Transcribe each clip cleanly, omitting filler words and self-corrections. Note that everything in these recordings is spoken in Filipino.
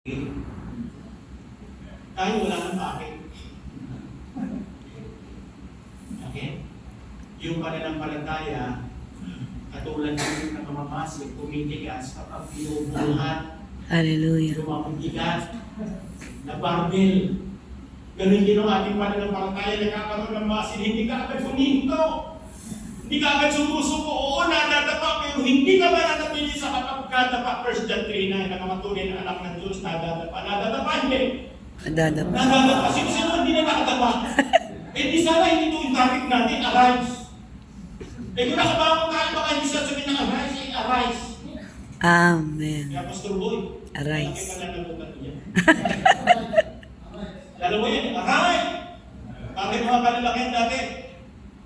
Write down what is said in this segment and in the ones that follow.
Tayo wala nang bakit. Okay? Yung pananampalataya, katulad ng nakamamasig, kumitigas kapag pinubuhat, Hallelujah. lumapigigas, na barbell. Ganun din ang ating pananampalataya, nagkakaroon ng masin, hindi ka agad huminto. Hindi ka agad sumusuko. Oo, nadadapa, pero hindi ka mananatili sa kapagkadapa. 1 John 3:9, nakamatunay na anak ng Diyos, nadadapa. Nadadapa, hindi. Nadadapa. Nadadapa. Sino hindi na nakadapa? Eh di sana hindi ito yung topic natin, arise. Eh kung nakabangon tayo, baka hindi siya sabihin ng arise, eh arise. Amen. Kaya Pastor Boy, Arise. malaki pa lang nalutan niya. Lalo mo yan, arise. Bakit mga kalalakihan dati?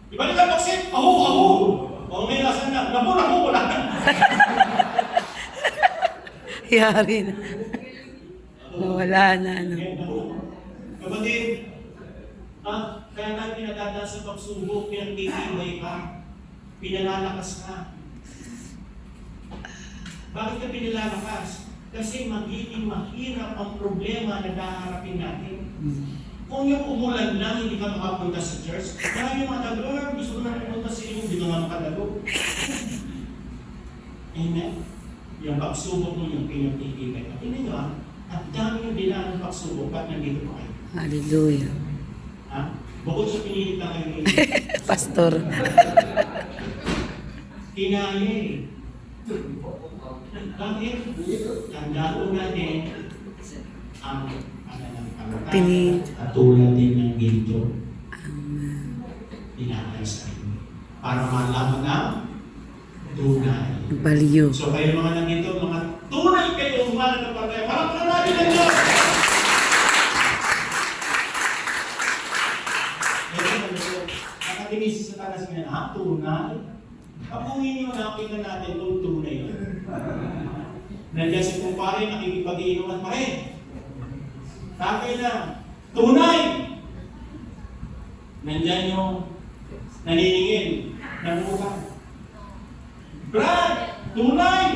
Di ba nagkapaksit? Aho, aho. O may lasan na. Naku, wala na. Yari na. Wala na. Ano. Kapatid, kaya tayo pinadadaan sa pagsubok, pinagtitibay ka, pinalalakas ka. Bakit ka pinalalakas? Kasi magiging mahirap ang problema na daharapin natin. Kung yung umulan lang, hindi ka makapunta sa church, kaya yung mga Lord, gusto ko na pumunta sa inyo, hindi ka nga makadalo. Amen? Yung pagsubok mo yung pinagtitibay ka. Tingnan nyo at dami yung dinaan ng pagsubok, ba't nandito pa kayo? Hallelujah. Ha? Bukod sa pinilit na kayo ngayon. Pastor. Kinaya eh. Bakit? Tandaan ko natin ang katulad din ng ginto. Amen. Pinakay sa inyo. Para malaman na tunay. Baliw. So kayo mga nandito, mga tunay kayo umalan ng patay. Parang natin ng Diyos! Nakatingin sa tanas ngayon, tunay? Kapungin nyo, nakita natin kung tunay yun. Nandiyan si kumpare, nakikipag-iinuman pa rin. Takay na, tunay! Nandiyan yung naniningin, nanguha. Brad, tunay!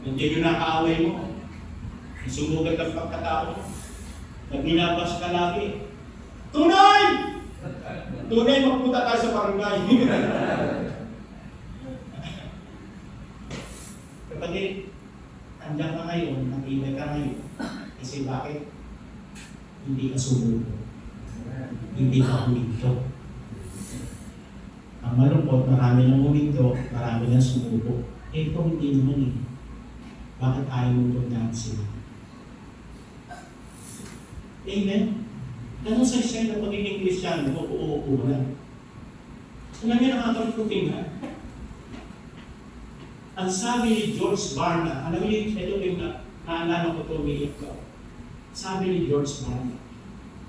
Nandiyan yung nakaaway mo. Sumugat ang pagkatao mo. Naginabas ka lagi. Tunay! Tunay, magpunta tayo sa barangay. Kapatid, andyan ka ngayon, nag-ibay ka ngayon. Kasi bakit? Hindi ka sumuko. Hindi ka huminto. Ang malungkot, marami nang huminto, marami nang sumuko. Eh, ito hindi naman eh. Bakit ayaw mo puntahan sila? Amen? Ganun sa siya na pagiging Kristyano, uupo lang. Alam niyo, nakakalimutin ha? Ang sabi ni George Barna, alam niyo, ito yung naalala ko ito, umiyak ko. Sabi ni George Barna,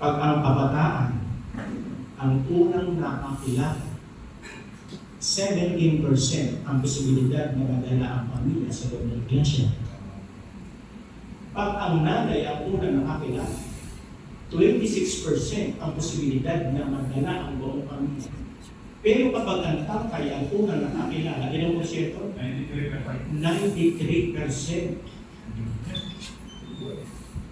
pag ang kabataan, ang unang nakakilala, 17% ang posibilidad na madala ang pamilya sa loob ng iglesia. Pag ang nanay ang unang nakakilala, 26% ang posibilidad na madala ang buong pamilya. Pero kapag ang tatay ang unang nakakilala, ilang porsyento? 93%.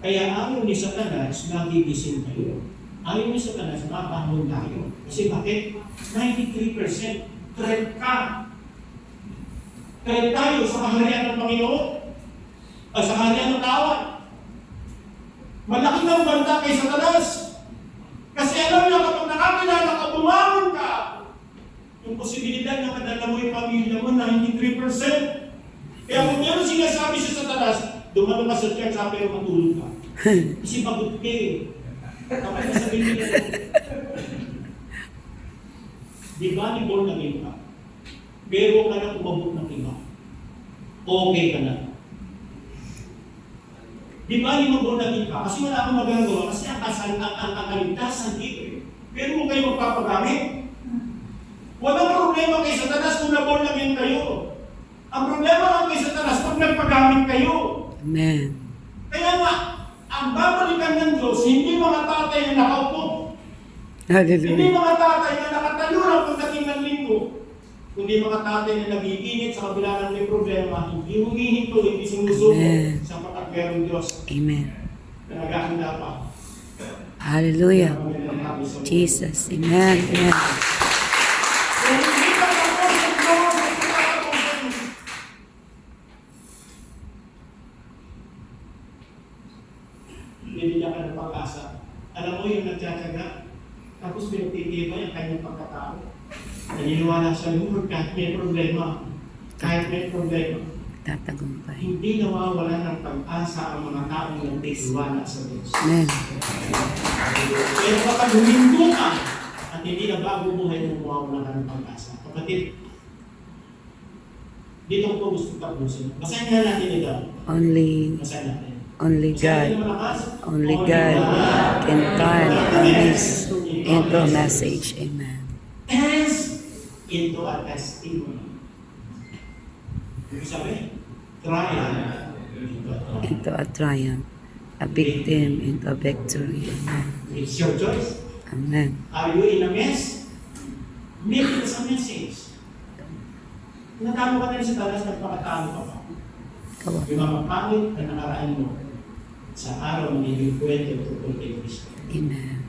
Kaya ayaw ni Satanas, nagigising tayo. Ayaw ni Satanas, mabangon tayo. Kasi bakit? 93%. Threat ka. Threat tayo sa kaharian ng Panginoon. Sa kaharian ng tawad. Malaki ng banta kay Satanas. Kasi alam niya kapag nakakilala ka, bumangon ka. Yung posibilidad na madala mo yung pamilya mo, 93%. Kaya kung meron sinasabi sa Satanas, dumalo ka sa church, pero matulog ka. Kasi pagod ka eh. Kapag nasabihin niya, di ba ni born again ka? Pero ka na umabot ng iba. Okay ka na. Di ba ni born again ka? Kasi wala akong magagawa. Kasi ang kaligtasan dito eh. Pero kung kayo magpapagamit, walang problema kay Satanas kung na-born again kayo. Ang problema lang kay Satanas kung nagpagamit kayo. Amen. Kaya nga, ang babalikan ng Diyos, hindi mga tatay na nakaupo. Hindi Hallelujah. mga tatay na nakatayo lang pagdating ng linggo. Kundi mga tatay na nag-iinit sa kabila ng may problema, hindi humihinto, hindi sumusuko Amen. sapagkat merong Diyos Amen. na naghahanda pa. Hallelujah. Kami na namin sa mundo. Jesus. Amen. Amen. Kung hindi ka ako sa Diyos, hindi ka ako sa Diyos. Binigyan ka ng pag-asa. Alam mo yung nagtsatsaga, tapos pinagtitibay ang kanyang pagkatao. Naniniwala sa Lord kahit may problema. Kahit may problema. Tatagumpay. Hindi nawawala ng pag-asa ang mga taong nagtitiwala sa Diyos. Amen. Pero kapag huminto ka at hindi na bago buhay mo, mawawala ka ng pag-asa. Kapatid, dito ko gusto tapusin. Basahin nga natin ito. Basahin natin. Only Basahin natin God. malakas. Only God can turn this into a message. Amen. Test into a testimony. Ibig sabihin, trial into a trial. Into a triumph. A victim into a victory. Amen. It's your choice. Amen. Are you in a mess? Make it a message. Natamo ka na sa talas, nagpakatalo ka pa. Kawa. Yung mga pangit na nakaraan mo sa araw na hindi kwento tungkol kay Kristo. Amen.